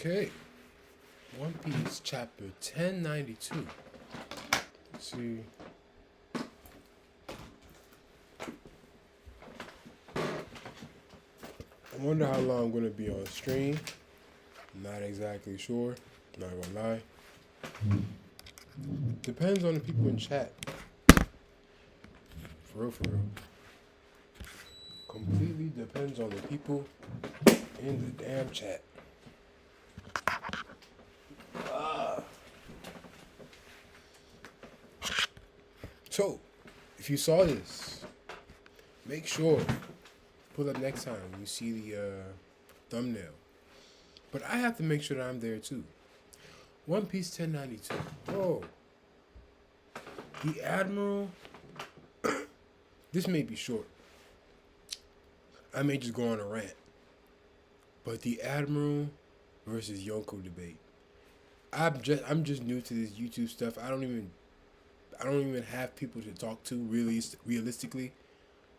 Okay. One Piece chapter 1092. Let's see. I wonder how long I'm going to be on stream. Not exactly sure. Not gonna lie. Depends on the people in chat. For real, for real. Completely depends on the people in the damn chat. So, if you saw this, make sure pull up next time when you see the thumbnail. But I have to make sure that I'm there too. One Piece 1092. Oh, the Admiral. This may be short. I may just go on a rant. But the Admiral versus Yonko debate. I'm just new to this YouTube stuff. I don't even have people to talk to realistically.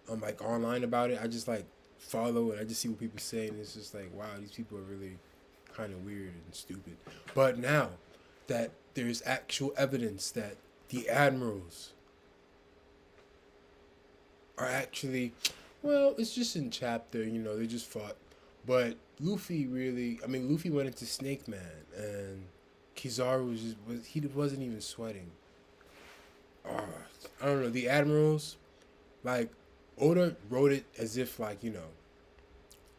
Like online about it. I just like follow and I just see what people say and it's just like, wow, these people are really kind of weird and stupid. But now that there's actual evidence that the Admirals are actually, well, it's just in chapter, they just fought. But Luffy went into Snake Man and Kizaru he wasn't even sweating. I don't know, the Admirals, like, Oda wrote it as if, like, the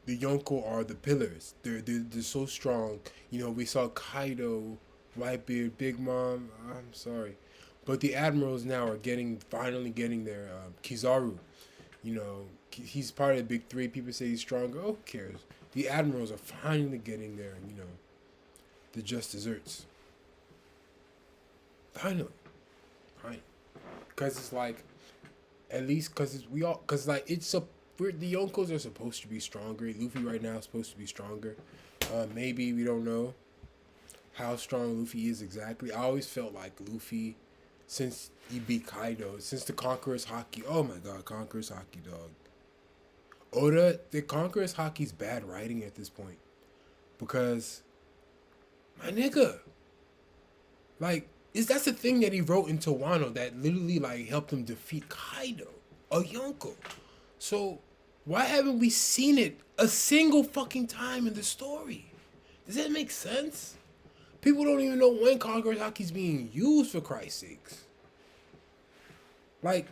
Yonko are the pillars. They're so strong. We saw Kaido, Whitebeard, Big Mom. I'm sorry. But the Admirals now are finally getting their Kizaru. He's part of the big three. People say he's stronger. Oh, who cares? The Admirals are finally getting their, the just desserts. Finally. Because it's like, at least because the Yonkos are supposed to be stronger. Luffy right now is supposed to be stronger. Maybe, we don't know how strong Luffy is exactly. I always felt like Luffy, since he beat Kaido, since the Conqueror's Haki. Oh my god, Conqueror's Haki, dog. Oda, the Conqueror's Haki's bad writing at this point. Because, my nigga, like, that's the thing that he wrote in Tawano that literally, like, helped him defeat Kaido, a Yonko. So, why haven't we seen it a single fucking time in the story? Does that make sense? People don't even know when Conqueror's Haki's being used, for Christ's sakes. Like,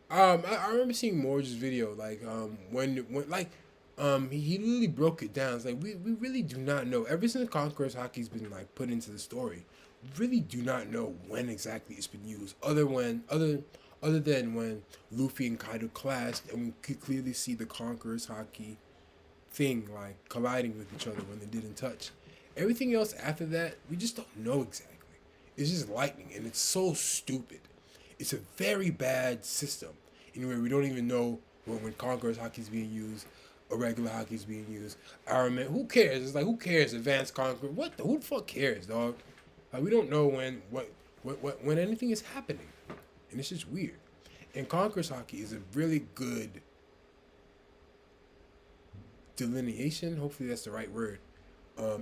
I remember seeing Morj's video, like, he literally broke it down. It's like, we really do not know. Ever since Conqueror's Haki's been, like, put into the story, we really do not know when exactly it's been used, other than when Luffy and Kaido clashed, and we could clearly see the Conqueror's Haki thing, like, colliding with each other when they didn't touch. Everything else after that, we just don't know exactly. It's just lightning, and it's so stupid. It's a very bad system. Anyway, we don't even know when Conqueror's Haki is being used, a regular Haki is being used. Iron Man, who cares? It's like, who cares? Advanced Conqueror, who the fuck cares, dog? Like, we don't know when anything is happening, and it's just weird. And Conqueror's Haki is a really good delineation. Hopefully, that's the right word.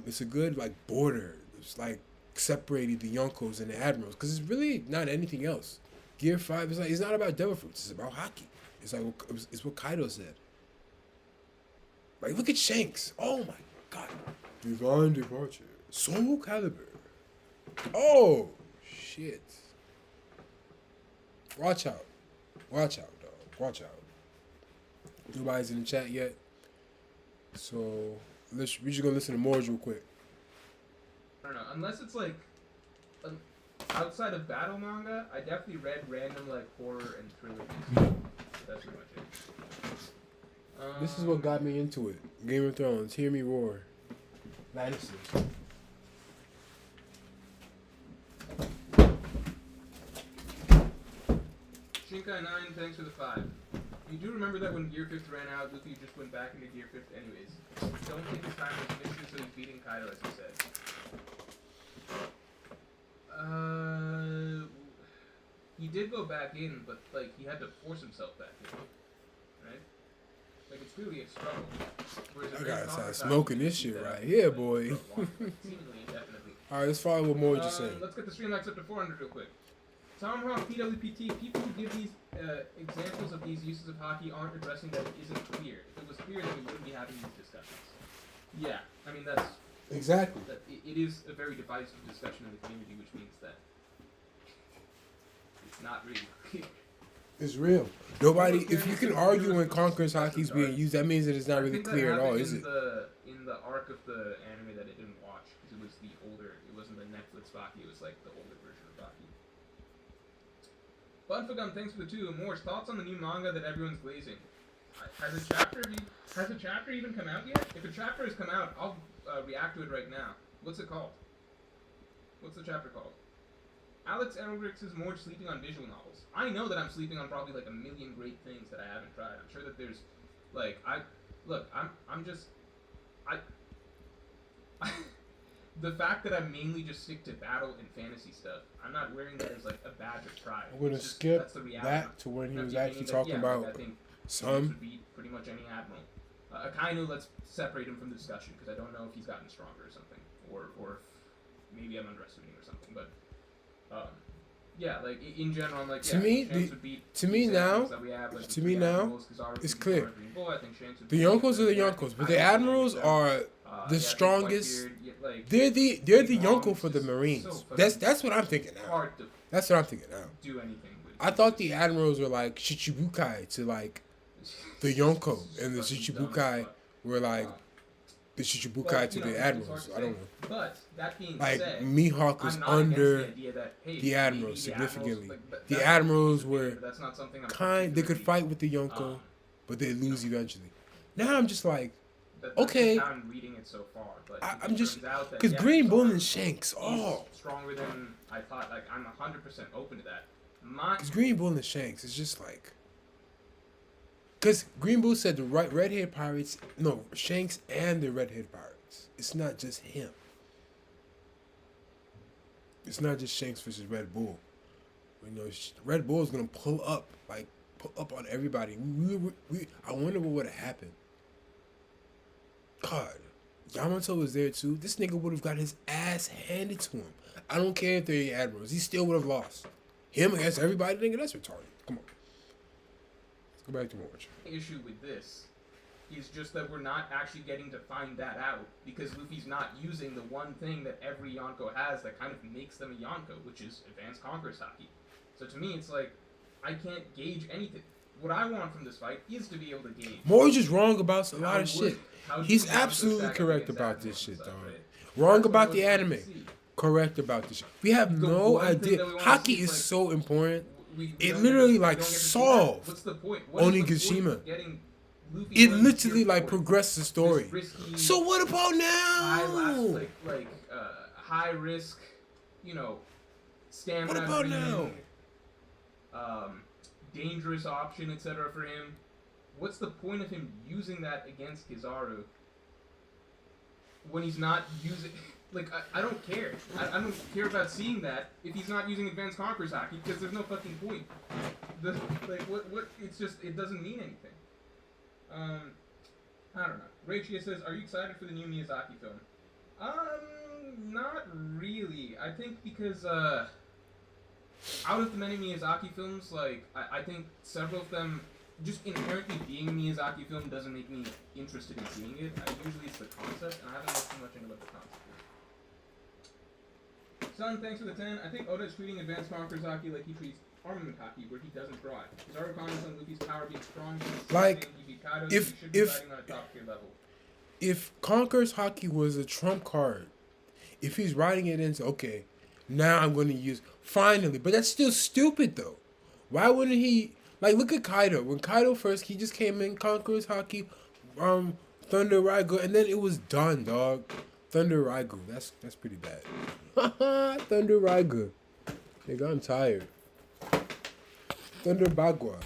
It's a good, like, border. It's like separating the Yonkos and the Admirals, because it's really not anything else. Gear 5 is like, it's not about devil fruits. It's about Haki. It's like, it's what Kaido said. Like, look at Shanks. Oh my god. Divine Departure. Soul Calibur. Oh shit. Watch out. Watch out, dog. Watch out. Nobody's in the chat yet. So we're just gonna listen to Morj real quick. I don't know. Unless it's like outside of battle manga, I definitely read random like horror and thriller pieces. That's pretty much it. This is what got me into it. Game of Thrones. Hear me roar. Lannisters. Shinkai 9, thanks for the 5. You do remember that when Gear 5th ran out, Luffy just went back into Gear 5th anyways. Don't take his time with the mission, so he's beating Kaido, as he said. He did go back in, but, like, he had to force himself back in. Right? Like, it's clearly a struggle. Whereas I Advanced gotta Conqueror start Haki, smoking you this see shit that, right here, like, boy. for a long, like, seemingly indefinitely. Alright, let's follow what Morj is saying. Let's get the stream likes up to 400 real quick. Tomahawk PWPT, people who give these examples of these uses of Haki aren't addressing that it isn't clear. If it was clear, then we wouldn't be having these discussions. Yeah, I mean, that's... Exactly. It is a very divisive discussion in the community, which means that it's not really clear. It's real. Nobody, if you can argue when Conqueror's Haki's being used, that means that it's not really clear at all, is it? In the arc of the anime that I didn't watch, because it was the older, it wasn't the Netflix Haki, it was like the older version of Haki. Bunfagum, thanks for the 2. Morj, thoughts on the new manga that everyone's glazing? Has a chapter even come out yet? If a chapter has come out, I'll react to it right now. What's it called? What's the chapter called? Alex Eldrick says Morj sleeping on visual novels. I know that I'm sleeping on probably like a million great things that I haven't tried. I'm sure that there's, like, the fact that I mainly just stick to battle and fantasy stuff, I'm not wearing that as like a badge of pride. I'm gonna skip that to when he was actually talking about I think some. would beat pretty much any admiral. Akainu, let's separate him from the discussion because I don't know if he's gotten stronger or something, or if maybe I'm underestimating or something. But yeah, like in general, I'm like to me, now, it's clear. The Yonkos are the Yonkos, but the Admirals are the strongest. They're the Yonko for the Marines. That's what I'm thinking now. That's what I'm thinking now. Do anything with I thought the Admirals were like Shichibukai to like the Yonko, and the Shichibukai were like the Shichibukai to the Admirals. I don't know. But that being like said, Mihawk was under the Admirals significantly. The Admirals were they could fight with the Yonko, but they lose eventually. Now I'm just like, okay. I'm reading it so far, but I'm just because Green Bull and Shanks, stronger than I thought. Like I'm 100% open to that. Because Green Bull and Shanks is just like, because Green Bull said the redhead pirates, no, Shanks and the redhead pirates. It's not just him. It's not just Shanks versus Red Bull. You know, Red Bull is gonna pull up on everybody. I wonder what would have happened. God, Yamato was there too. This nigga would have got his ass handed to him. I don't care if they're Admirals. He still would have lost. Him against everybody, nigga, that's retarded. Come on. Let's go back to Morj. Issue with this is just that we're not actually getting to find that out because Luffy's not using the one thing that every Yonko has that kind of makes them a Yonko, which is Advanced Conqueror's Haki. So to me, it's like, I can't gauge anything. What I want from this fight is to be able to gauge. Morj is wrong about a lot of shit. He's absolutely correct about this shit, dog. Wrong about the anime. Correct about this shit. We have no idea. Haki is so important. It literally like solved Onigashima. It literally like progressed the story. So what about now? High risk, stamina. What about now? Dangerous option, etc. for him. What's the point of him using that against Kizaru when he's not using? Like, I don't care. I don't care about seeing that if he's not using Advanced Conqueror's Haki because there's no fucking point. What? It's just, it doesn't mean anything. I don't know. Rachia says, are you excited for the new Miyazaki film? Not really. I think because, out of the many Miyazaki films, like, I think several of them, just inherently being a Miyazaki film doesn't make me interested in seeing it. Usually it's the concept, and I haven't looked too much into what the concept is. Son, thanks for the 10. I think Oda is treating Advanced Conqueror's Haki like he treats Armament Haki, where he doesn't try. Kizaru comments on Luffy's power being strong, like, Kaido, if Conqueror's Haki was a trump card, if he's writing it into, okay, now I'm going to use, finally, but that's still stupid though. Why wouldn't he, like, look at Kaido. When Kaido first, he just came in, Conqueror's Haki, Thunder Raigo, and then it was done, dog. Thunder Raigo, that's pretty bad. Thunder Raigo. Nigga, I'm tired. Thunder Bagua.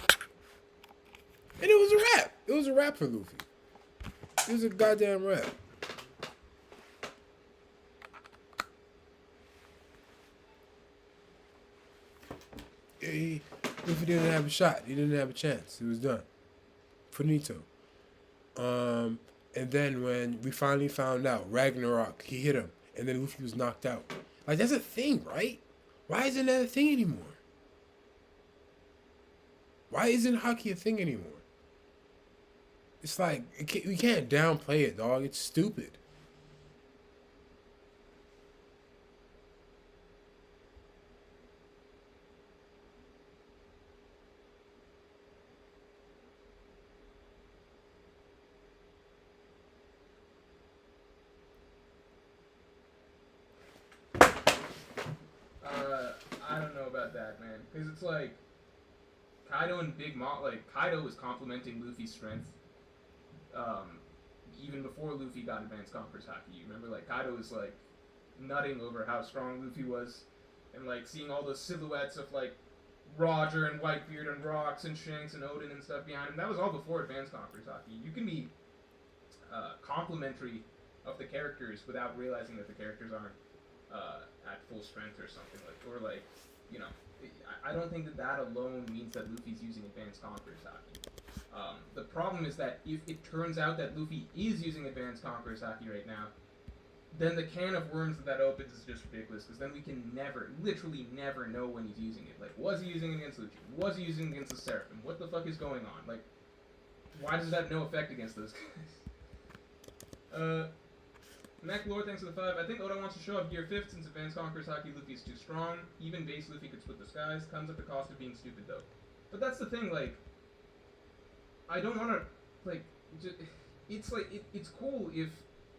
And it was a rap. It was a rap for Luffy. It was a goddamn rap. Luffy didn't have a shot. He didn't have a chance. It was done. Finito. And then when we finally found out Ragnarok, he hit him, and then Luffy was knocked out. Like that's a thing, right? Why isn't that a thing anymore? Why isn't Haki a thing anymore? It's like we can't downplay it, dog. It's stupid. I don't know about that, man. Because it's like Kaido and Big Mom. Like Kaido was complimenting Luffy's strength, even before Luffy got Advanced Conqueror's Haki. You remember, like Kaido was like nutting over how strong Luffy was, and like seeing all those silhouettes of like Roger and Whitebeard and Rocks and Shanks and Odin and stuff behind him. That was all before Advanced Conqueror's Haki. You can be complimentary of the characters without realizing that the characters aren't at full strength or something like, or like, you know, I don't think that that alone means that Luffy's using Advanced Conqueror's Haki. The problem is that if it turns out that Luffy is using Advanced Conqueror's Haki right now, then the can of worms that opens is just ridiculous, because then we can never, literally never know when he's using it. Like, was he using it against Lucci? Was he using it against the Seraphim? What the fuck is going on? Like, why does it have no effect against those guys? Mac Lord, thanks for the 5. I think Oda wants to show off Gear 5th since Advanced Conqueror's Haki Luffy is too strong. Even base Luffy could split the skies. Comes at the cost of being stupid, though. But that's the thing, like, I don't want to, like, it's like, it's cool if,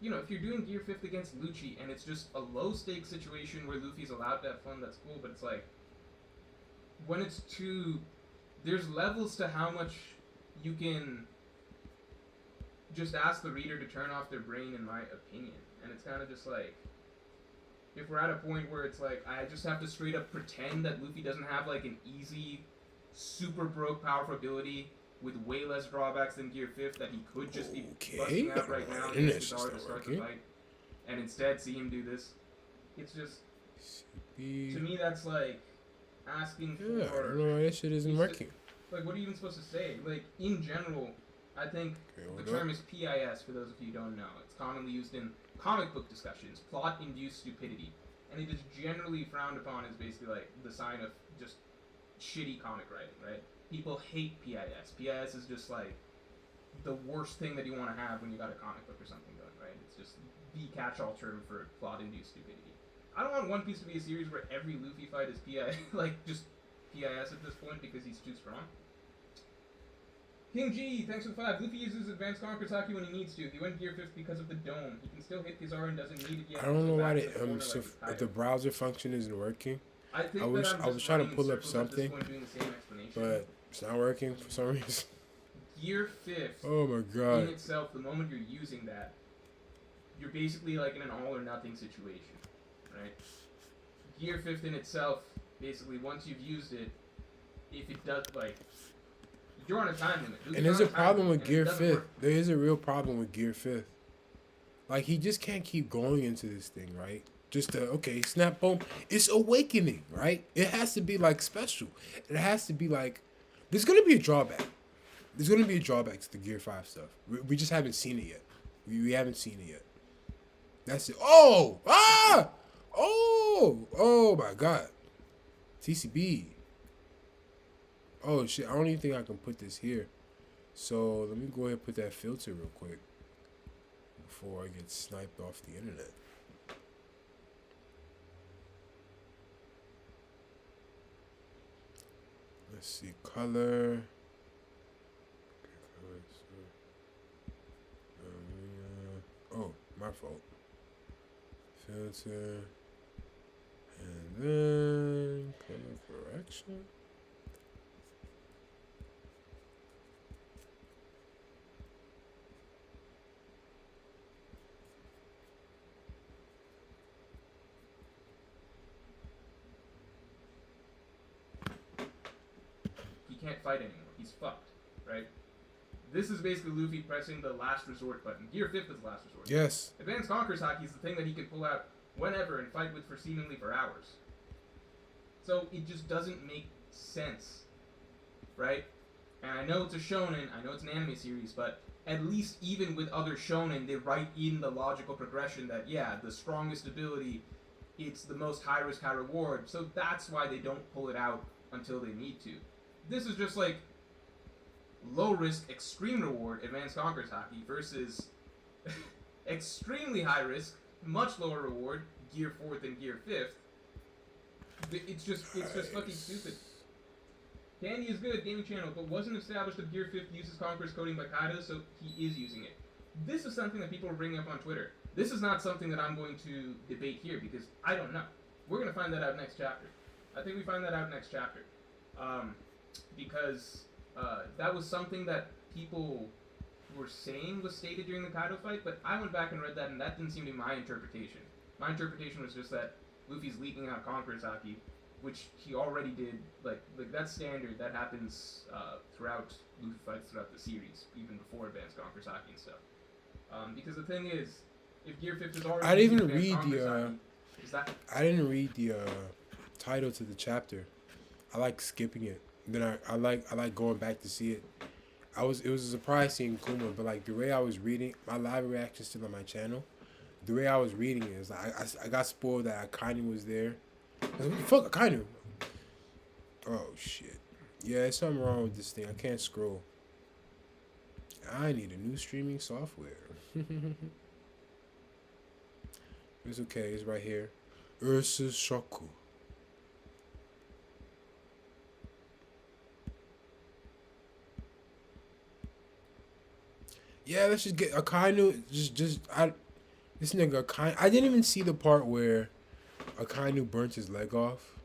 you know, if you're doing Gear 5th against Lucci and it's just a low-stakes situation where Luffy's allowed to have fun, that's cool, but it's like, when it's too, there's levels to how much you can just ask the reader to turn off their brain, in my opinion. And it's kind of just like, if we're at a point where it's like, I just have to straight up pretend that Luffy doesn't have like an easy, super broke powerful ability with way less drawbacks than Gear 5th that he could just be busting out right now and to start the fight, and instead see him do this. It's just, to me, that's like asking for. Yeah, I don't know why that shit isn't working. Like, what are you even supposed to say? Like, in general, I think the term is PIS, for those of you who don't know. It's commonly used in comic book discussions, plot-induced stupidity. And it is generally frowned upon as basically like the sign of just shitty comic writing, right? People hate PIS. PIS is just like the worst thing that you want to have when you got a comic book or something going, right? It's just the catch-all term for plot-induced stupidity. I don't want One Piece to be a series where every Luffy fight is PIS, like just PIS at this point because he's too strong. King G, thanks for the 5. Luffy uses Advanced Conqueror's Haki when he needs to. He went Gear 5th because of the dome. He can still hit Kizaru and doesn't need it yet. I don't know why if the browser function isn't working. I was trying to pull up something, but it's not working for some reason. Gear 5th. Oh my god. In itself, the moment you're using that, you're basically like in an all or nothing situation, right? Gear 5th in itself, basically, once you've used it, if it does, like, you're on a time limit. And there's a problem with Gear 5th. There is a real problem with Gear 5th. Like, he just can't keep going into this thing, right? Just to, okay, snap, boom. It's awakening, right? It has to be, like, special. It has to be, like, there's going to be a drawback. There's going to be a drawback to the Gear 5 stuff. We just haven't seen it yet. We haven't seen it yet. That's it. Oh! Ah! Oh! Oh, my God. TCB. Oh, shit. I don't even think I can put this here. So, let me go ahead and put that filter real quick before I get sniped off the internet. Let's see. Color. Oh, my fault. Filter. And then color correction. He can't fight anymore. He's fucked, right? This is basically Luffy pressing the last resort button. Gear 5th is the last resort. Yes. Advanced Conqueror's Haki is the thing that he can pull out whenever and fight with for seemingly for hours. So it just doesn't make sense, right? And I know it's a shonen, I know it's an anime series, but at least even with other shonen, they write in the logical progression that, yeah, the strongest ability, it's the most high risk, high reward, so that's why they don't pull it out until they need to. This is just like low risk, extreme reward, Advanced Conqueror's Haki versus extremely high risk, much lower reward, Gear 4th and Gear 5th. It's just fucking stupid. Candy is good, gaming channel, but wasn't established if Gear 5th uses Conqueror's coding by Kaido, so he is using it. This is something that people are bringing up on Twitter. This is not something that I'm going to debate here because I don't know. We're going to find that out next chapter. I think we find that out next chapter. Because that was something that people were saying was stated during the Kaido fight, but I went back and read that, and that didn't seem to be my interpretation. My interpretation was just that Luffy's leaking out Conqueror's Haki, which he already did. Like that's standard. That happens throughout Luffy fights throughout the series, even before Advanced Conqueror's Haki and stuff. Because the thing is, if Gear 5th is already I didn't even Advanced read Conqueror's the. Haki, is that I didn't read the title to the chapter. I like skipping it. Then I like going back to see it. It was a surprise seeing Kuma, but like the way I was reading, my live reaction's still on my channel. The way I was reading it is like I got spoiled that Akainu was there. I was like, what the fuck, Akainu? Oh shit. Yeah, there's something wrong with this thing. I can't scroll. I need a new streaming software. It's okay. It's right here. Ursa Shoku. Yeah, let's just get Akainu. This nigga Akainu. I didn't even see the part where Akainu burnt his leg off.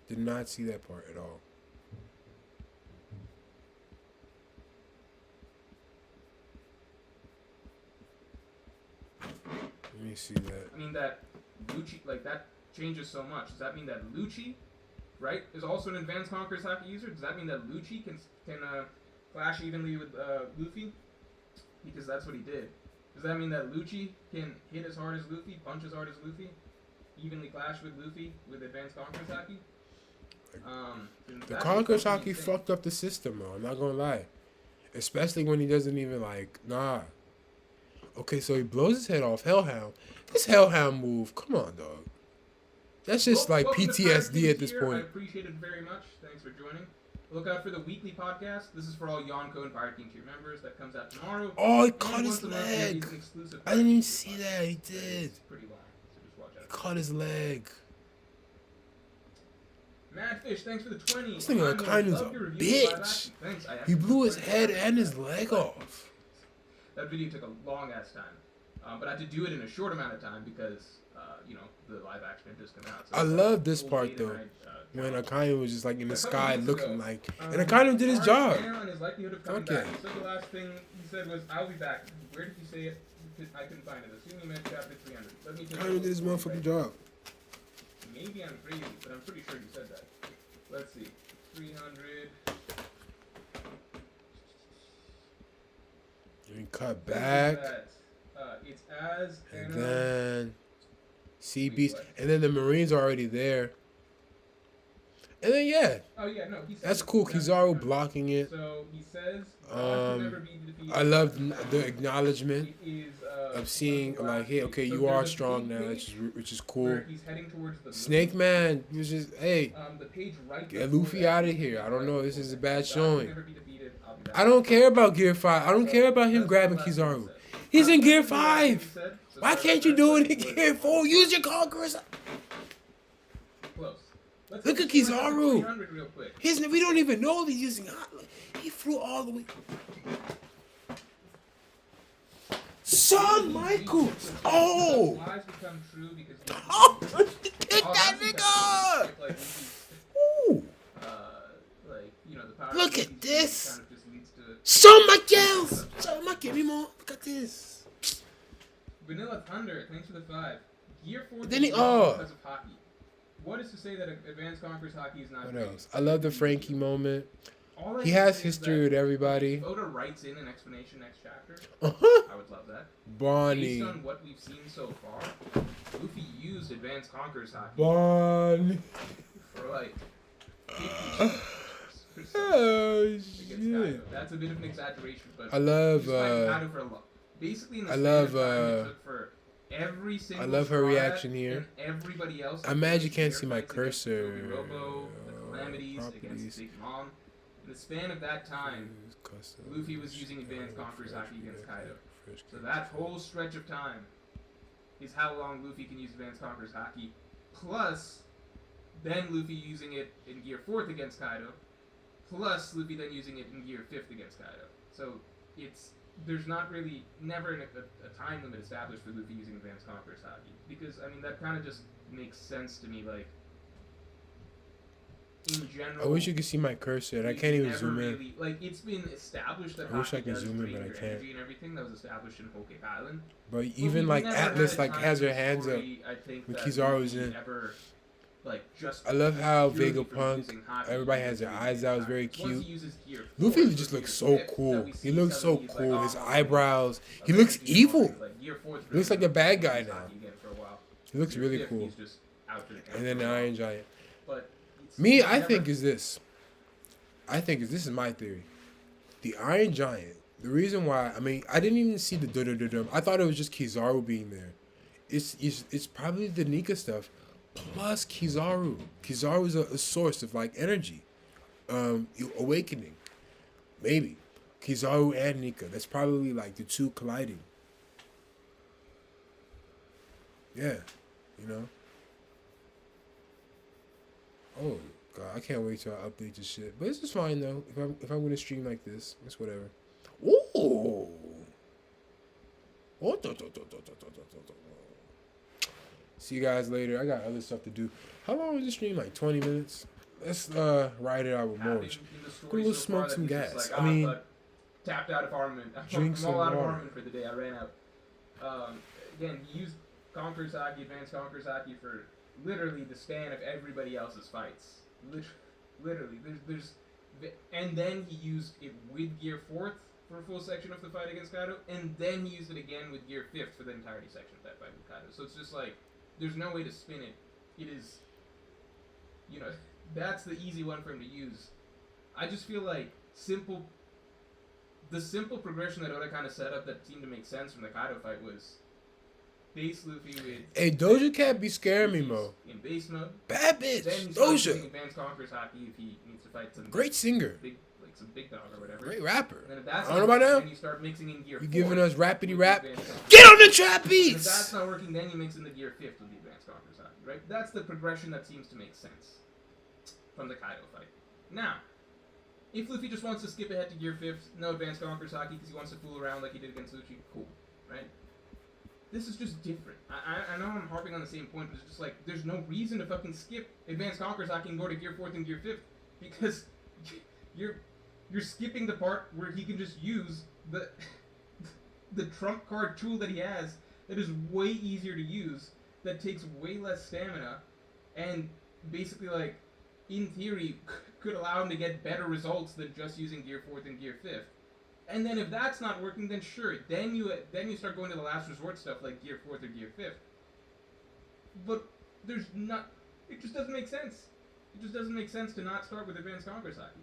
Did not see that part at all. Let me see that. I mean that Lucci, like that changes so much. Does that mean that Lucci, right, is also an Advanced Conqueror's Haki user? Does that mean that Lucci can clash evenly with Luffy? Because that's what he did. Does that mean that Lucci can hit as hard as Luffy, punch as hard as Luffy, evenly clash with Luffy with Advanced Conqueror's Haki? The Conqueror's Haki fucked up the system, though. I'm not gonna lie. Especially when he doesn't even like, nah. Okay, so he blows his head off. Hellhound. This Hellhound move, come on, dog. That's just like PTSD at this point. I appreciate it very much. Thanks for joining. Look out for the weekly podcast. This is for all Yonko and Pirate King tier members. That comes out tomorrow. Oh, he caught his leg. I didn't even see that. He did. It's pretty long, so just watch out. He caught his leg. Madfish, thanks for the 20. This nigga Akainu's a bitch. Thanks. He blew his head and his leg off. That video took a long ass time, but I had to do it in a short amount of time because the live action had just come out. So I love this part though, when Akainu was just like in the sky looking like, and Akainu did his job. And his likelihood of coming back. So the last thing he said was, "I'll be back." Where did he say it? I couldn't find it. Assuming meant chapter 300. Let me take Akainu did his motherfucking job. Maybe I'm crazy, but I'm pretty sure he said that. Let's see. 300. And cut back. It's as and then Sea Beast. And then the Marines are already there. And then yeah. Oh yeah, no, that's cool. Kizaru blocking it. So he says I love the acknowledgement of seeing like, hey, okay, you are strong now, which is cool. He's heading towards the Snake Man, he was just, hey, get Luffy out of here. I don't know, this is a bad showing. I don't care about Gear 5. I don't care about him grabbing Kizaru. He's in Gear 5. Why can't you do it in Gear 4? Use your Conquerors. Look at Kizaru. We don't even know if he's using hot. He flew all the way. Son Michael. Oh. Oh, hit that nigga. Ooh. Look at this. Son Michael. Son Michael, give me more. Look at this. Vanilla Thunder, thanks for the 5. Gear 4 Then he, because of Haki. What is to say that Advanced Conqueror's Haki is not what great? else? I love the Frankie moment. He has history with everybody. Oda writes in an explanation next chapter. Uh-huh. I would love that. Bonnie. Based on what we've seen so far, Luffy used Advanced Conqueror's Haki Bonnie. for like 50 chapters. or something Oh against shit! Kaido. That's a bit of an exaggeration, but I love. he was fighting Kaido for a lot. Basically, in the I span love. of time it took for every single I love her Straw Hat reaction here. and everybody else. I'm mad you can't their see my fights against the cursor. Kobe Robo, the Calamities, against Big Mom. In the span of that time, Luffy was using Advanced Conqueror's Haki against Kaido. So that whole stretch of time is how long Luffy can use Advanced Conqueror's Haki. Plus, then Luffy using it in Gear 4th against Kaido. Plus, Luffy then using it in Gear 5th against Kaido. So, there's not really, never a time limit established for Luffy using Advanced Conqueror's Haki. Because, I mean, that kind of just makes sense to me, like, in general. I wish you could see my cursor, and I can't even zoom in. Really, like, it's been established that I wish I Haki could does zoom in, drain but I your can't. energy and everything. That was established in Whole Cake Island. But even like Atlas like has her hands up I think when that Kizaru's Luffy in. ever, like, just I love how purely for Vegapunk, using Haki, everybody has their using eyes out. It's Haki. very Once he cute. uses Gear Luffy 4th just or looks Gear so 5th, cool. that we He see looks so suddenly he's like, cool. oh, His I'm eyebrows. a He looks Gear evil. 4th, like, Gear 4th He looks like a bad guy uses now. Haki again for a while. He looks Gear really 5th, cool. he's just out to the count And then for the a while. Iron Giant. But Me, I never- think is this. This is my theory. The Iron Giant. The reason why, I mean, I didn't even see the dum. I thought it was just Kizaru being there. It's probably the Nika stuff plus Kizaru. Kizaru is a source of like energy, awakening, maybe Kizaru and Nika. That's probably like the two colliding. Yeah, you know. Oh God, I can't wait till I update this shit. But this is fine though. If I'm gonna stream like this, it's whatever. Ooh. Oh, see you guys later. I got other stuff to do. How long was the stream? Like 20 minutes? Let's ride it out with Morj. Go so smoke some that he's gas. just I mean, tapped out of armament. drink I'm some all out of water. armament for the day. I ran out. Again, he used Conqueror's Haki, Advanced Conqueror's Haki for literally the span of everybody else's fights. Literally, and then he used it with Gear 4th for a full section of the fight against Kaido, and then he used it again with Gear 5th for the entirety section of that fight with Kaido. So it's just like, there's no way to spin it. It is, that's the easy one for him to use. I just feel like the simple progression that Oda kind of set up that seemed to make sense from the Kaido fight was base Luffy with... Hey, Doja Cat be scaring me, Mo. In base mode. Bad bitch. Then he starts using Doja. Advanced Conqueror's Haki if he needs to fight some... Great singer. Some big dog or whatever. Great rapper. And then if that's I don't know about now. then you start mixing in Gear 4th. You giving us rappity rap? with Advanced Conqueror's Get on the Haki. trap And if that's beats. not working, then you mix in the Gear 5th with the Advanced Conqueror's Haki, right? That's the progression that seems to make sense from the Kaido fight. Now, if Luffy just wants to skip ahead to Gear 5th, no Advanced Conqueror's Haki because he wants to fool around like he did against Lucci, cool, right? This is just different. I know I'm harping on the same point, but it's just like, there's no reason to fucking skip Advanced Conqueror's Haki and go to Gear 4th and Gear 5th because you're skipping the part where he can just use the trump card tool that he has that is way easier to use, that takes way less stamina, and basically, like, in theory, could allow him to get better results than just using Gear 4th and Gear 5th. And then if that's not working, then sure, then you start going to the last resort stuff like Gear 4th or Gear 5th. But it just doesn't make sense. It just doesn't make sense to not start with Advanced Conqueror's Haki.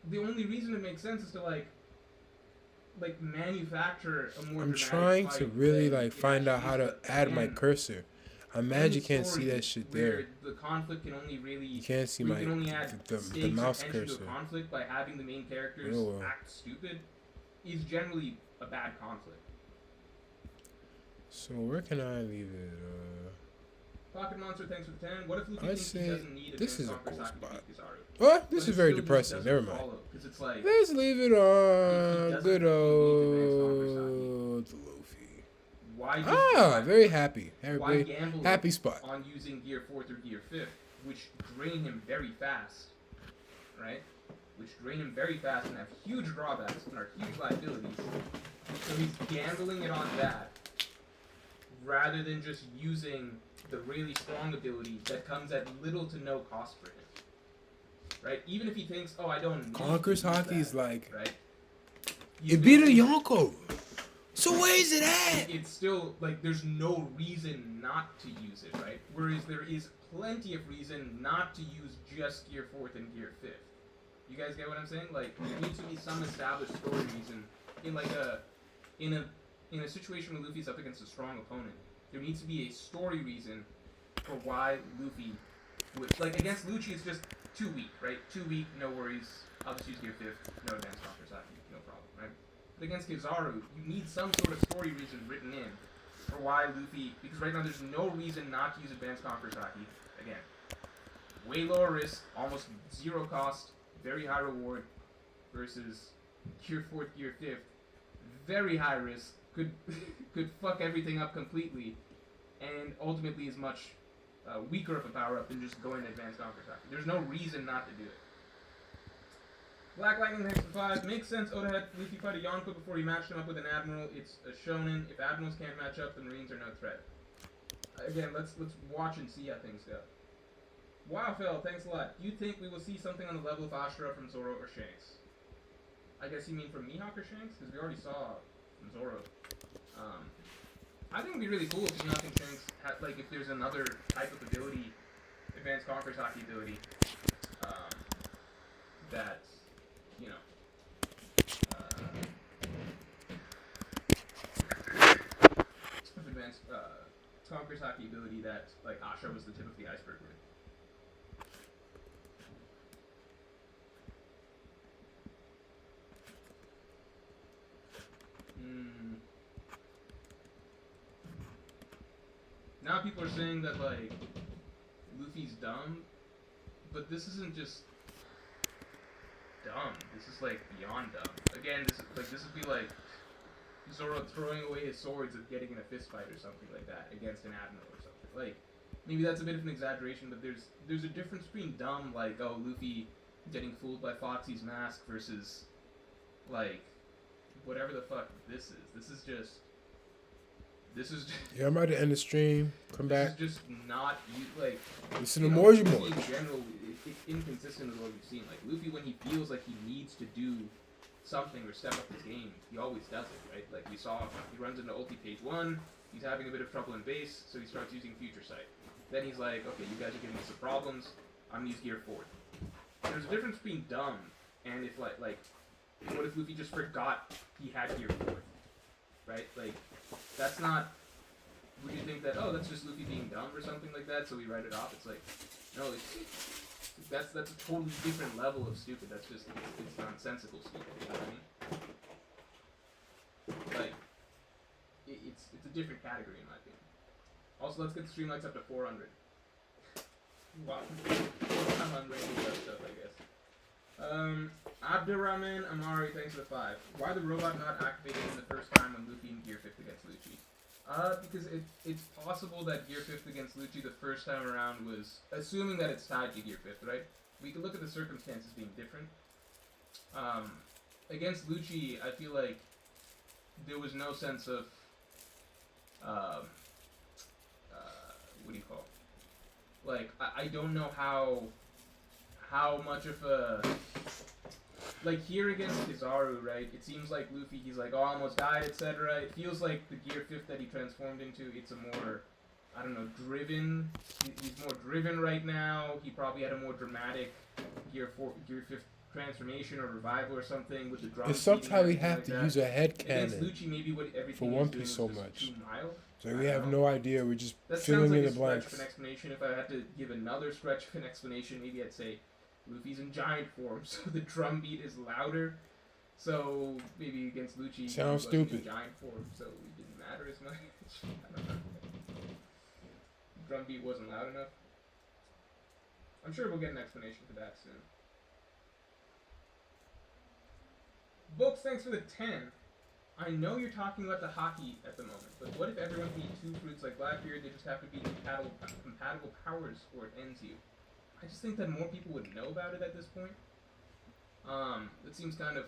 The only reason it makes sense is to like manufacture a more. I'm dramatic trying fight to really that like it find out actually how to is, but add my again, cursor. I'm mad you can't see story that shit where there. the conflict can only really. You can't see we my can only add the stakes or mouse tension cursor. to a conflict by having the main characters Oh, well. act stupid is generally a bad conflict. So where can I leave it? Pocket Monster, thanks for the 10. What if Luffy I'd thinks he say doesn't need this Advanced is a Conqueror's cool Haki to spot. beat Kizaru? What? But This it is very still just depressing. doesn't Never mind. follow, 'cause it's like, Let's leave it If on he doesn't good need Advanced old Luffy. why just Ah, very happy. why Very gamble happy spot. on using Gear 4th or Gear 5th, which drain him very fast, right? Which drain him very fast and have huge drawbacks and are huge liabilities. So he's gambling it on that, rather than just using the really strong ability that comes at little to no cost for him. Right? Even if he thinks, oh, I don't need Conqueror's to use Haki that, is like right? it beat a Yonko. So where is it at? It's still like there's no reason not to use it, right? Whereas there is plenty of reason not to use just Gear 4th and Gear 5th, You guys get what I'm saying? Like, there needs to be some established story reason in like in a situation where Luffy's up against a strong opponent. There needs to be a story reason for why Luffy would, like, against Lucci it's just too weak, right? Too weak, no worries. I'll just use Gear 5th, no advanced Conqueror Haki, no problem, right? But against Kizaru, you need some sort of story reason written in for why Luffy, because right now there's no reason not to use advanced Conqueror Haki. Again, way lower risk, almost zero cost, very high reward, versus Gear 4th, Gear 5th, very high risk, could fuck everything up completely, and ultimately is much weaker of a power-up than just going to advanced Conqueror Haki. There's no reason not to do it. Black Lightning next to 5. Makes sense Oda had Luffy fight a Yonko before he matched him up with an Admiral. It's a shonen. If Admirals can't match up, the Marines are no threat. Again, let's watch and see how things go. Wow, Phil, thanks a lot. Do you think we will see something on the level of Ashura from Zoro or Shanks? I guess you mean from Mihawk or Shanks? Because we already saw from Zoro. I think it'd be really cool if Mihawk and Shanks had, like, if there's another type of ability, advanced Conqueror Haki ability, that, you know, advanced Conqueror Haki ability that, like, Asha was the tip of the iceberg with. Now people are saying that, like, Luffy's dumb, but this isn't just dumb. This is, like, beyond dumb. Again, this would be like Zoro throwing away his swords and getting in a fist fight or something like that against an admiral or something. Like, maybe that's a bit of an exaggeration, but there's a difference between dumb, like, oh, Luffy getting fooled by Foxy's mask, versus, like, whatever the fuck this is. This is just... Yeah, I'm about to end the stream. Come back. This is just not, like... Listen to Morj. In general, it's inconsistent with what we've seen. Like, Luffy, when he feels like he needs to do something or step up his game, he always does it, right? Like, we saw he runs into ulti page 1, he's having a bit of trouble in base, so he starts using Future Sight. Then he's like, okay, you guys are giving me some problems, I'm gonna use Gear 4. There's a difference between dumb and if, like, what if Luffy just forgot he had Gear 4? Right? Like, that's not... Would you think that, oh, that's just Luffy being dumb or something like that, so we write it off? It's like, no, that's a totally different level of stupid. That's just, it's nonsensical stupid, you know what I mean? Like, it's a different category in my opinion. Also, let's get the stream lights up to 400. Wow. I'm on regular stuff, I guess. Abdurrahman Amari, thanks for the 5. Why the robot not activated in the first time when Luffy in Gear 5th against Lucci? Because it's possible that Gear 5th against Lucci the first time around was, assuming that it's tied to Gear 5th, right? We could look at the circumstances being different. Against Lucci, I feel like there was no sense of, what do you call it? Like, I don't know how much of a... Like, here against Kizaru, right, it seems like Luffy, he's like, oh, I almost died, etc. It feels like the Gear 5th that he transformed into, it's a more, I don't know, driven. He's more driven right now. He probably had a more dramatic Gear 5th transformation or revival or something with the drum. It's sometimes we have to use a head cannon Lucci, maybe what everything for One Piece so much. So we have no idea. We're just filling in the blanks. That sounds like a stretch of an explanation. If I had to give another stretch of an explanation, maybe I'd say Luffy's in giant form, so the drum beat is louder. So maybe against Lucci, sounds stupid. In giant form, so it didn't matter as much. I don't know. Drum beat wasn't loud enough. I'm sure we'll get an explanation for that soon. Books, thanks for the 10. I know you're talking about the Haki at the moment, but what if everyone can eat 2 fruits like Blackbeard? They just have to be compatible powers, or it ends you. I just think that more people would know about it at this point. It seems kind of,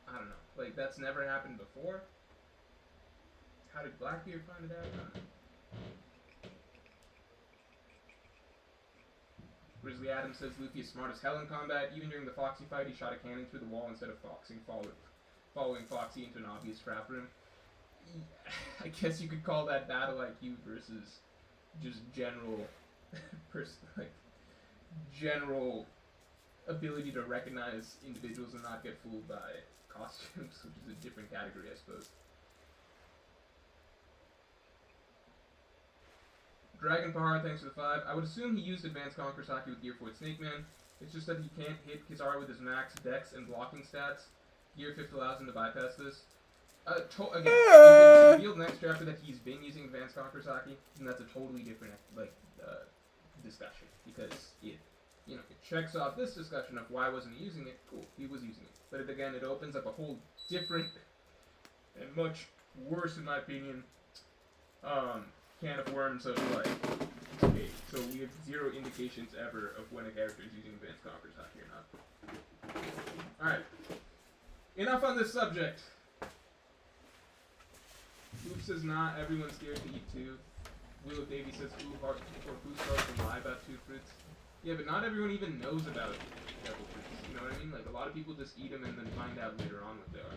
I don't know, like that's never happened before. How did Blackbeard find it out? I don't know. Grizzly Adams says Luffy is smart as hell in combat. Even during the Foxy fight, he shot a cannon through the wall instead of following Foxy into an obvious trap room. I guess you could call that battle IQ versus just general, general ability to recognize individuals and not get fooled by costumes, which is a different category, I suppose. Dragon Pahar, thanks for the 5. I would assume he used Advanced Conqueror Haki with Gear 4 Snake Man. It's just that he can't hit Kizaru with his max dex and blocking stats. Gear 5 allows him to bypass this. Again, it's revealed next chapter that he's been using Advanced Conqueror Haki, and that's a totally different discussion, because it checks off this discussion of why wasn't he using it. Cool, he was using it, but it opens up a whole different and much worse, in my opinion, can of worms of like, okay, so we have 0 indications ever of when a character is using Advanced Conqueror Haki or not. All right, enough on this subject. Oof says not everyone's scared to eat too. Willow Davy says ooh hard or boost hard to lie about 2 fruits. Yeah, but not everyone even knows about devil fruits. You know what I mean? Like a lot of people just eat them and then find out later on what they are.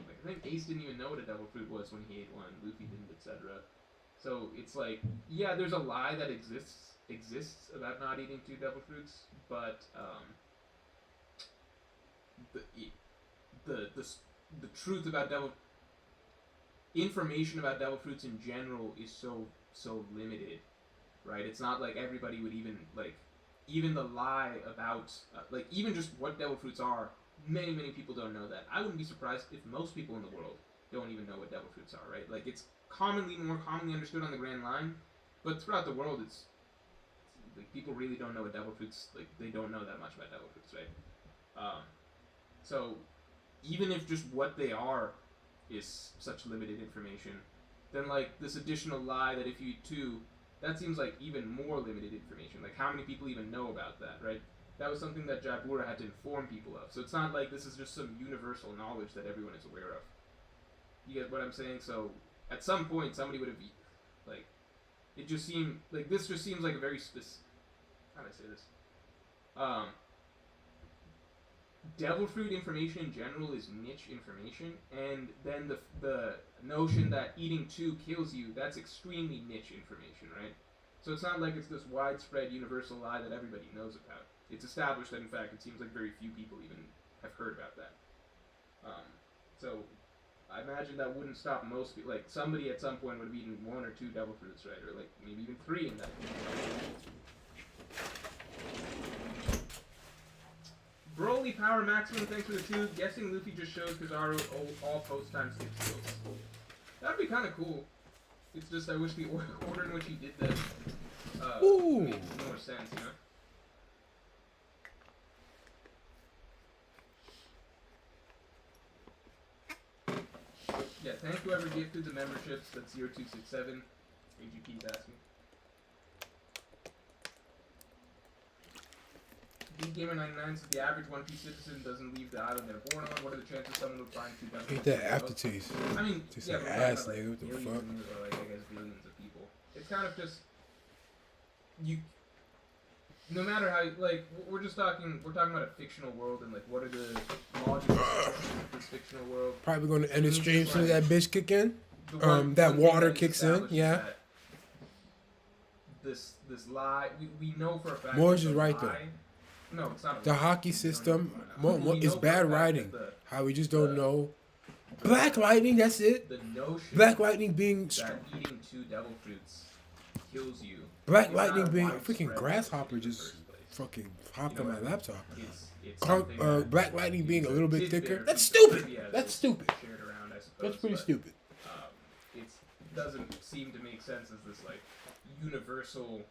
Like I think Ace didn't even know what a devil fruit was when he ate one. Luffy didn't, etc. So it's like, yeah, there's a lie that exists about not eating 2 devil fruits, but the truth about information about devil fruits in general is so limited, right? It's not like everybody would even the lie about even just what devil fruits are. Many people don't know that. I wouldn't be surprised if most people in the world don't even know what devil fruits are, right? Like it's more commonly understood on the Grand Line, but throughout the world, it's like people really don't know what devil fruits. Like they don't know that much about devil fruits, right? So even if just what they are is such limited information, then like this additional lie that if you eat 2, that seems like even more limited information. Like how many people even know about that, right? That was something that Jabura had to inform people of. So it's not like this is just some universal knowledge that everyone is aware of. You get what I'm saying? So at some point somebody would have like it just seemed like this just seems like a very specific, how do I say this? Devil fruit information in general is niche information, and then the notion that eating 2 kills you, that's extremely niche information, right? So it's not like it's this widespread universal lie that everybody knows about. It's established that, in fact, it seems like very few people even have heard about that. So I imagine that wouldn't stop most people. Like somebody at some point would have eaten 1 or 2 devil fruits, right? Or like maybe even 3 in that. Broly Power Maximum, thanks for the 2. Guessing Luffy just shows Kizaru all post-time skip skills. That'd be kind of cool. It's just I wish the order in which he did that made more sense, you know? Yeah, thank whoever gifted the memberships. That's 0267. AGP's asking. Gamer99 says the average One Piece citizen doesn't leave the island they're born on. What are the chances someone would find 2 devil fruits? Ain't that aftertaste? I mean, tastes yeah, like but ass, like nigga. What the fuck? or like I guess billions of people. It's kind of just no matter how we're talking about a fictional world and like what are the logical consequences of this fictional world. Probably going to end the stream as soon as that bitch kick in. One that water that kicks in. Yeah. This lie we know for a fact. Morj is right though. No, it's not. The Haki system is bad writing. How we just don't know. Black lightning, that's it. The notion Black lightning being that eating 2 devil fruits kills you. Black lightning being a freaking grasshopper just fucking hopped on my laptop. Black lightning being a little bit thicker. That's stupid. That's stupid. That's pretty stupid. It doesn't seem to make sense as this like universal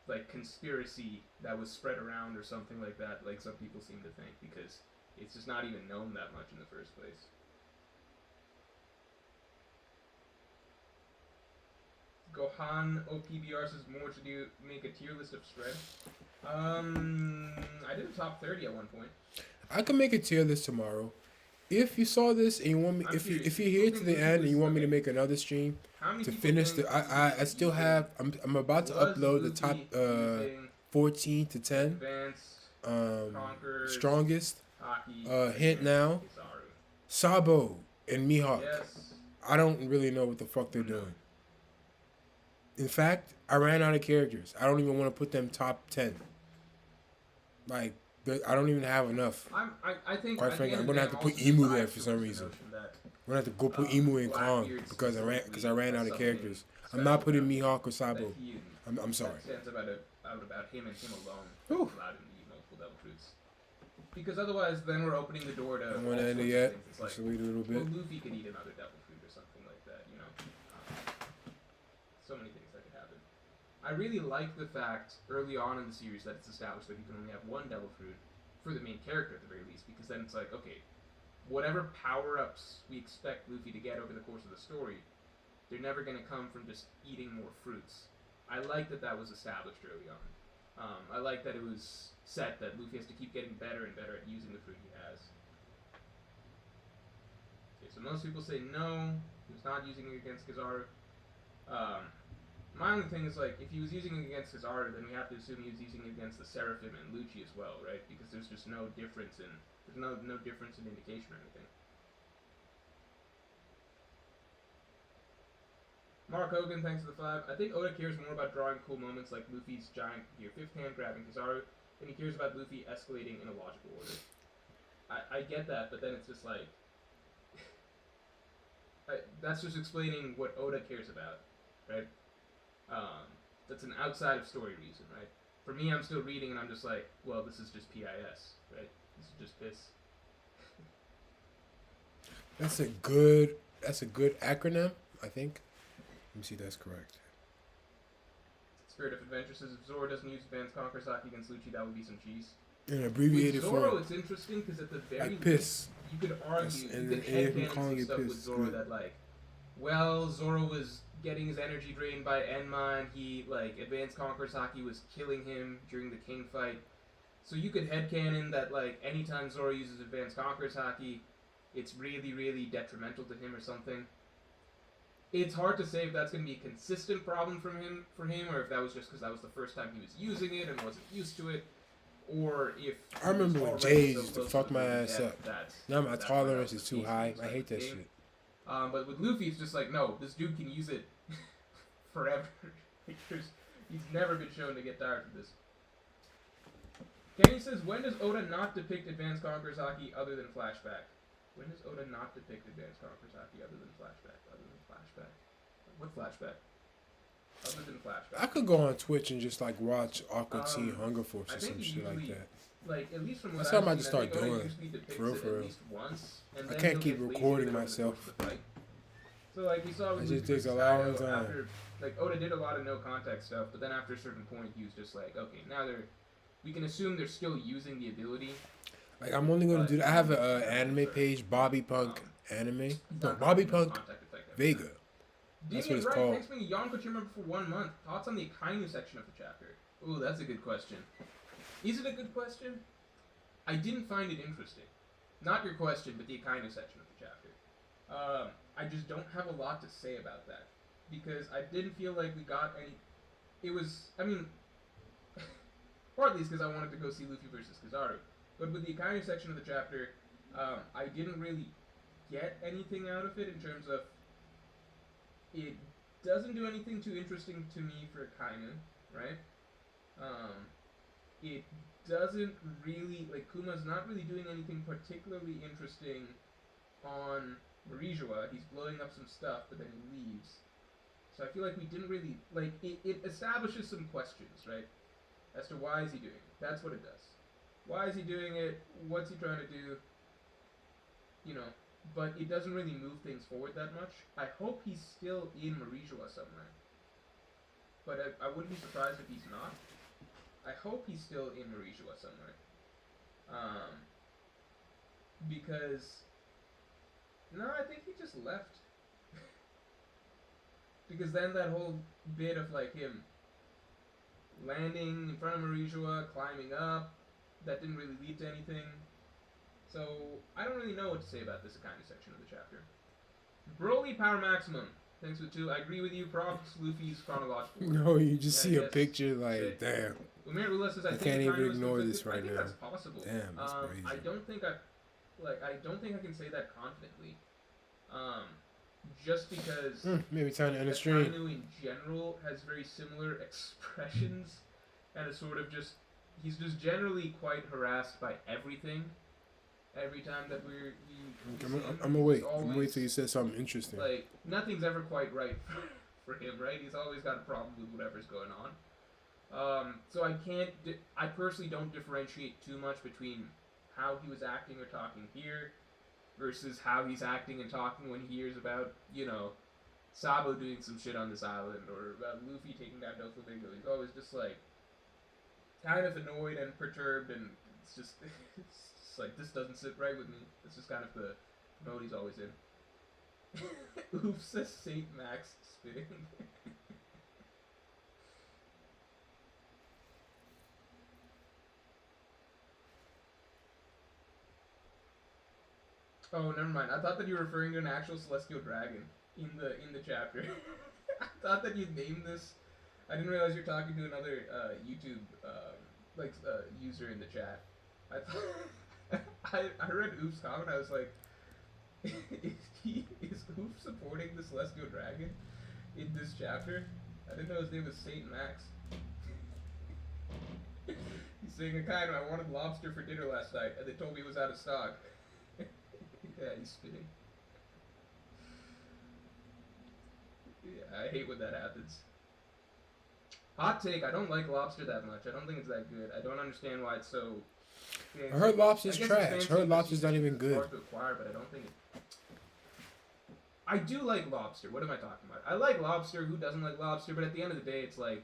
like conspiracy that was spread around or something like that, like some people seem to think, because it's just not even known that much in the first place. Gohan OPBR says more to do make a tier list of spread. I did a top 30 at one point. I can make a tier list tomorrow. If you saw this and you want me, if you're here to the end and you want me to make another stream to finish I still have. I'm about to upload the top 14 to 10 Conqueror, strongest. Haki, Hint now, Sabo and Mihawk. Yes. I don't really know what the fuck they're doing. In fact, I ran out of characters. I don't even want to put them top 10. Like, I don't even have enough. I think Quite at the frankly, end I'm of the gonna day, have to I'm put also Emu there biased for some towards the reason. notion that, I'm gonna have to go put Emu in Kong Blackbeard because I specifically ran out has of characters. something I'm not special putting about him Mihawk or that Sabo. he I'm sorry. that stands out about him and him alone Whew. allowed him to eat multiple devil fruits. Because otherwise, then we're opening the door to I all don't want to sorts end of it yet. things. It's like, Just wait a little well, bit. Luffy could eat another devil fruit or something like that, you know? So many things that could happen. I really like the fact early on in the series that it's established that you can only have one devil fruit for the main character at the very least, because then it's like, okay, whatever power-ups we expect Luffy to get over the course of the story, they're never going to come from just eating more fruits. I like that that was established early on. I like that it was set that Luffy has to keep getting better and better at using the fruit he has. Okay, so most people say no, he was not using it against Kizaru. My only thing is, like, if he was using it against Kizaru, then we have to assume he was using it against the Seraphim and Lucci as well, right? Because there's just no difference in indication or anything. Mark Hogan, thanks for the 5. I think Oda cares more about drawing cool moments like Luffy's giant gear 5th hand grabbing Kizaru than he cares about Luffy escalating in a logical order. I get that, but then it's just like... that's just explaining what Oda cares about, right? That's an outside of story reason, right? For me, I'm still reading and I'm just like, well, this is just PIS, right? This is just piss. That's a good acronym, I think. Let me see if that's correct. Spirit of Adventure says if Zoro doesn't use Advanced Conqueror Haki against Lucci, that would be some cheese. In abbreviated with Zoro, form. it's interesting because at the very Like piss. you could argue, Yes, and you could him headcanon calling some it stuff piss, with Zoro good. that like, well, Zoro was getting his energy drained by Enmine. He like Advanced Conqueror Haki was killing him during the King fight. So you could headcanon that like anytime Zoro uses Advanced Conqueror Haki, it's really, really detrimental to him or something. It's hard to say if that's going to be a consistent problem for him, or if that was just because that was the first time he was using it and wasn't used to it, or if I remember when Jay used to fuck my ass up. Now my tolerance is too high. I hate that shit. But with Luffy, it's just like, no, this dude can use it forever. He's never been shown to get tired of this. Kenny says, when does Oda not depict Advanced Conqueror Haki other than flashback? When does Oda not depict Advanced Conqueror Haki other than flashback? What flashback? Other than flashback. I could go on Twitch and just like watch Aqua Teen Hunger Force or some shit like that. Like at least from what That's I've something I seen, just start Oda doing. usually depicts For real, it for at real. least once, and I then can't he'll keep get lazy recording over the myself. course of the fight. So like we saw with It Luffy just takes a versus long Kaido, time. after, like Oda did a lot of no context stuff, but then after a certain point he was just like, okay, now we can assume they're still using the ability. Like I'm only gonna do that. I have an anime page, Bobby Punk Anime. No, Bobby Punk Vega. That's what it's called. Thanks for being Yonko to remember for 1 month. Thoughts on the Akainu section of the chapter? Ooh, that's a good question. Is it a good question? I didn't find it interesting. Not your question, but the Akainu section of the chapter. I just don't have a lot to say about that. Because I didn't feel like we got any... It was... I mean... partly it's because I wanted to go see Luffy versus Kizaru. But with the Akainu section of the chapter, I didn't really get anything out of it in terms of... It doesn't do anything too interesting to me for Akainu, right? It doesn't really... Like, Kuma's not really doing anything particularly interesting on Morjua. He's blowing up some stuff, but then he leaves. So I feel like we didn't really... Like, it establishes some questions, right? As to why is he doing it. That's what it does. Why is he doing it? What's he trying to do? You know, but it doesn't really move things forward that much. I hope he's still in Morjua somewhere. But I wouldn't be surprised if he's not. I hope he's still in Morjua somewhere. Because... No, I think he just left. Because then that whole bit of, like, him landing in front of Morjua, climbing up, that didn't really lead to anything. So, I don't really know what to say about this Akainu section of the chapter. Broly Power Maximum. Thanks for 2. I agree with you. Props Luffy's chronological. No, you just see a picture like, shit. Damn. Umir Ula says, I think can't even Akainu was ignore conflicted. this right I think now. that's possible. Damn, that's crazy. I don't think I can say that confidently. Just because maybe time to end the stream. Akainu in general has very similar expressions and a sort of just he's just generally quite harassed by everything. Every time that we see him, I'm gonna wait. he's I'm gonna wait always, till you said something interesting. like, nothing's ever quite right for him, right? He's always got a problem with whatever's going on. So I personally don't differentiate too much between how he was acting or talking here versus how he's acting and talking when he hears about, Sabo doing some shit on this island or about Luffy taking down Doflamingo. He's always just like kind of annoyed and perturbed, and it's just like, this doesn't sit right with me. This is kind of the mode he's always in. Oof, says Saint Max spitting. Oh, never mind. I thought that you were referring to an actual celestial dragon in the chapter. I thought that you'd named this. I didn't realize you're talking to another YouTube user in the chat. I thought I read Oof's comment. I was like, is Oof supporting the celestial dragon in this chapter? I didn't know his name was Saint Max. He's saying, Akainu, I wanted lobster for dinner last night, and they told me it was out of stock. Yeah, he's spitting. Yeah, I hate when that happens. Hot take, I don't like lobster that much. I don't think it's that good. I don't understand why it's so fancy. I heard lobster's I guess trash. it's fancy I heard because lobster's not even it's good. hard to acquire, but I don't think it... I do like lobster. What am I talking about? I like lobster. Who doesn't like lobster? But at the end of the day, it's like,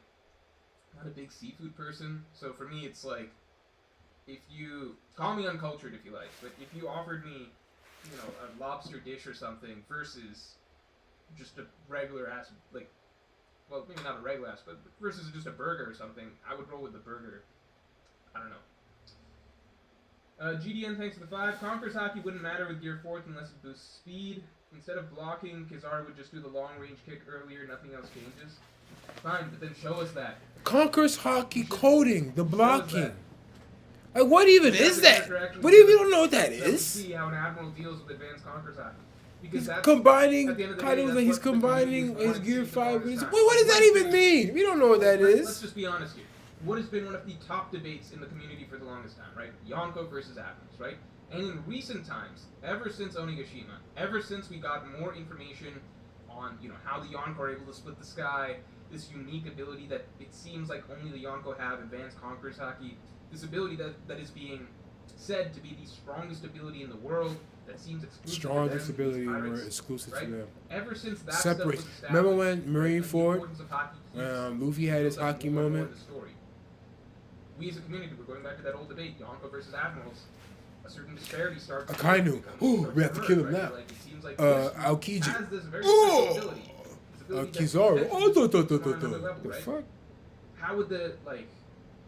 I'm not a big seafood person. So for me, it's like, if you... Call me uncultured if you like. But if you offered me, a lobster dish or something versus just a regular ass, like, well, maybe not a regular ass, but versus just a burger or something, I would roll with the burger. I don't know. GDN, thanks for the 5. Conqueror's Haki wouldn't matter with Gear 4th unless it boosts speed. Instead of blocking, Kizaru would just do the long range kick earlier, nothing else changes. Fine, but then show us that. Conqueror's Haki coding, the blocking. Like, what even is that? What do you don't know what that is? See how an Admiral deals with advanced Conqueror's Haki. Because He's that's, combining, at the end of the kind day, of that's like he's what the community combining is his Gear wanting to see for the 5 with his... longest Wait, time. what does that even mean? We don't know what that Let's is. just be honest here. What has been one of the top debates in the community for the longest time, right? Yonko versus Admirals, right? And in recent times, ever since Onigashima, ever since we got more information on, how the Yonko are able to split the sky, this unique ability that it seems like only the Yonko have, advanced Conqueror's Haki, this ability that is being said to be the strongest ability in the world, that seems exclusive Strongest to them, ability these pirates, were exclusive right? to them. Ever since that Separate. stuff was Remember established, when Marineford, the importance of Haki keeps Luffy had his built up Haki more and more moment? in the story. We as a community, we're going back to that old debate, Yonko versus Admirals. A certain disparity starts. Akainu. Ooh, we have to kill him now. Like, it seems like Aokiji. has this very special ability. This ability that Kizaru. connects Oh, on another level, the right? fuck?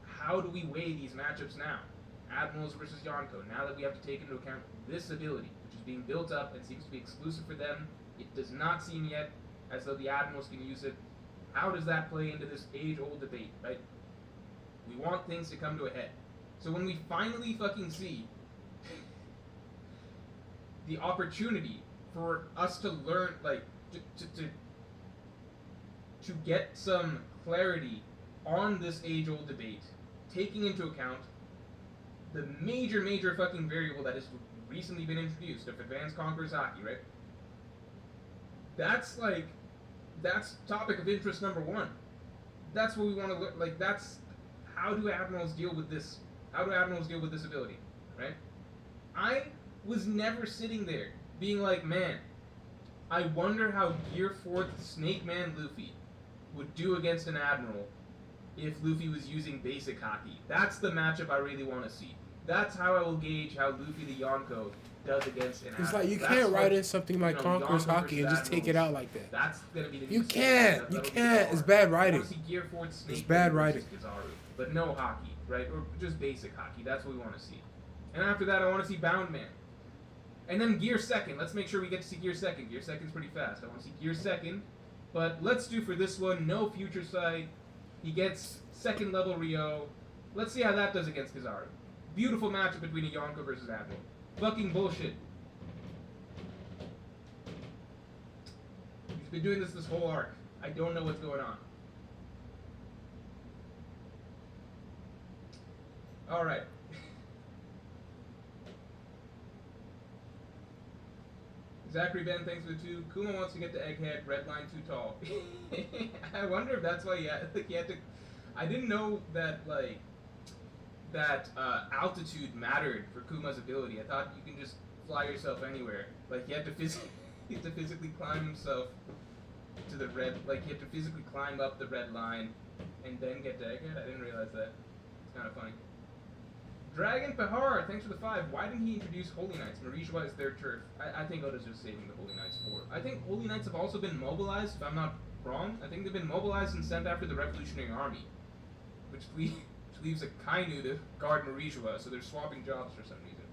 How do we weigh these matchups now? Admirals versus Yonko. Now that we have to take into account this ability, which is being built up and seems to be exclusive for them, it does not seem yet as though the Admirals can use it. How does that play into this age-old debate, right? We want things to come to a head. So when we finally fucking see the opportunity for us to learn, like, to get some clarity on this age-old debate, taking into account the major fucking variable that has recently been introduced of advanced Conqueror's Haki, right? That's topic of interest number 1. That's what we want to look, like, that's, how do Admirals deal with this? How do Admirals deal with this ability, right? I was never sitting there being like, man, I wonder how Gear 4th Snake Man Luffy would do against an Admiral if Luffy was using basic Haki. That's the matchup I really want to see. That's how I will gauge how Luffy the Yonko does against an Admiral. It's like you can't write in something like Conqueror's Haki and just take it out like that. That's gonna be the You can't. It's bad writing. Gear 4th Snake It's bad Man writing. versus Kizaru, but no Haki, right? Or just basic Haki. That's what we want to see. And after that, I want to see Bound Man. And then Gear 2nd. Let's make sure we get to see Gear 2nd. Gear 2nd's pretty fast. I want to see Gear 2nd. But let's do for this one, no Future Sight. He gets 2nd level Rio. Let's see how that does against Kizaru. Beautiful matchup between a Yonko versus Admiral. Fucking bullshit. He's been doing this whole arc. I don't know what's going on. All right. Zachary Ben, thanks for the 2. Kuma wants to get to Egghead. Red line too tall. I wonder if that's why he had to. I didn't know that altitude mattered for Kuma's ability. I thought you can just fly yourself anywhere. Like he had to physically climb himself to the red. Like he had to physically climb up the red line and then get to Egghead. I didn't realize that. It's kind of funny. Dragon Pahar, thanks for the 5. Why didn't he introduce Holy Knights? Marishwa is their turf. I think Oda's just saving the Holy Knights for. I think Holy Knights have also been mobilized, if I'm not wrong. I think they've been mobilized and sent after the Revolutionary Army, which leaves a Kainu to guard Marishwa, so they're swapping jobs for some reason.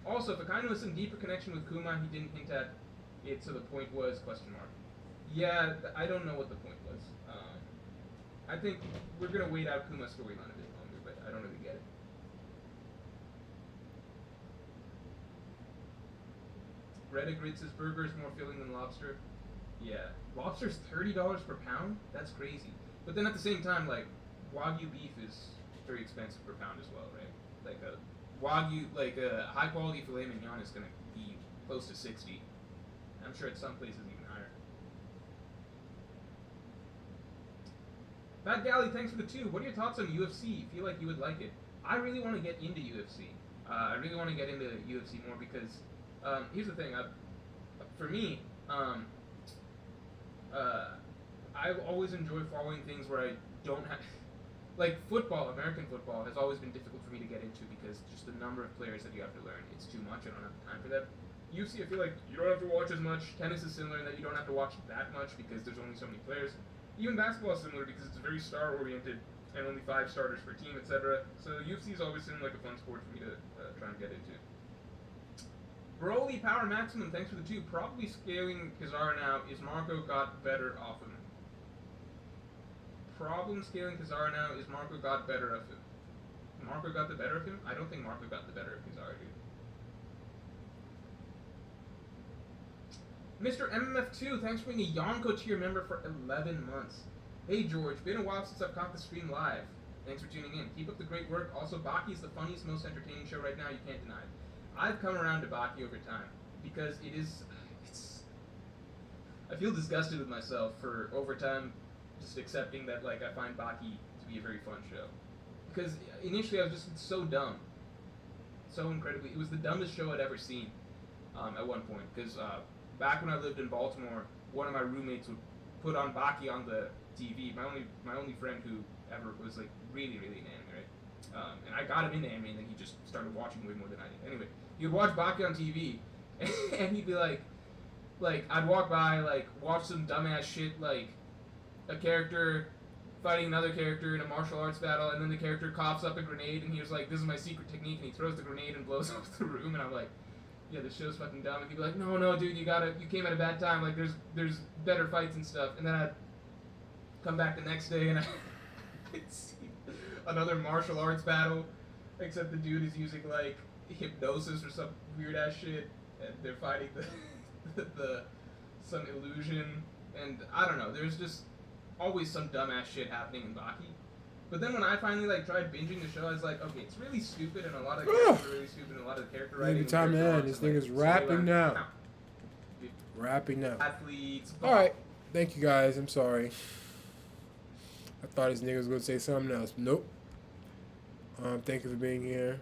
Also, if a Kainu has some deeper connection with Kuma, he didn't hint at it, so the point was question mark. Yeah, I don't know what the point was. I think we're going to wait out Kuma's storyline a bit longer, but I don't really get it. Reddit Grid says burger is more filling than lobster. Yeah, lobster's $30 per pound. That's crazy. But then at the same time, like Wagyu beef is very expensive per pound as well, right? Like a Wagyu, like a high quality filet mignon is gonna be close to 60. I'm sure at some places even higher. Fat Galley, thanks for the 2. What are your thoughts on UFC? Feel like you would like it? I really want to get into UFC. I really want to get into UFC more because here's the thing. For me, I always enjoy following things where I don't have, like football. American football has always been difficult for me to get into because just the number of players that you have to learn. It's too much. I don't have the time for that. UFC, I feel like you don't have to watch as much. Tennis is similar in that you don't have to watch that much because there's only so many players. Even basketball is similar because it's very star-oriented and only 5 starters per team, etc. So UFC has always seemed like a fun sport for me to try and get into. Broly Power Maximum, thanks for the 2. Probably scaling Kazara now. Is Marco got better off him? Problem scaling Kazara now. Is Marco got better of him? Marco got the better of him? I don't think Marco got the better of Kazara, dude. Mr. MMF2, thanks for being a Yonko tier member for 11 months. Hey George, been a while since I've caught the stream live. Thanks for tuning in. Keep up the great work. Also, Baki's the funniest, most entertaining show right now. You can't deny it. I've come around to Baki over time because I feel disgusted with myself for over time just accepting that like I find Baki to be a very fun show. Because initially I was just so dumb. So incredibly, it was the dumbest show I'd ever seen at one point. Because back when I lived in Baltimore, one of my roommates would put on Baki on the TV. My only friend who ever was like really into anime, right? And I got him into anime, and then he just started watching way more than I did. Anyway, he would watch Baki on TV, and he'd be like I'd walk by, like watch some dumbass shit, like a character fighting another character in a martial arts battle, and then the character coughs up a grenade, and he was like, "This is my secret technique," and he throws the grenade and blows up the room, and I'm like, "Yeah, this show's fucking dumb." And he'd be like, "No, dude, you came at a bad time. Like, there's better fights and stuff." And then I'd come back the next day, and I'd see another martial arts battle, except the dude is using like hypnosis or some weird ass shit, and they're fighting the some illusion, and I don't know. There's just always some dumbass shit happening in Baki. But then when I finally like tried binging the show, I was like, okay, it's really stupid, and a lot of the characters are really stupid, and a lot of the character writing. Maybe time to end. This thing is wrapping now. Wrapping now. Athletes. All right, thank you guys. I'm sorry. I thought this nigga was gonna say something else. Nope. Thank you for being here.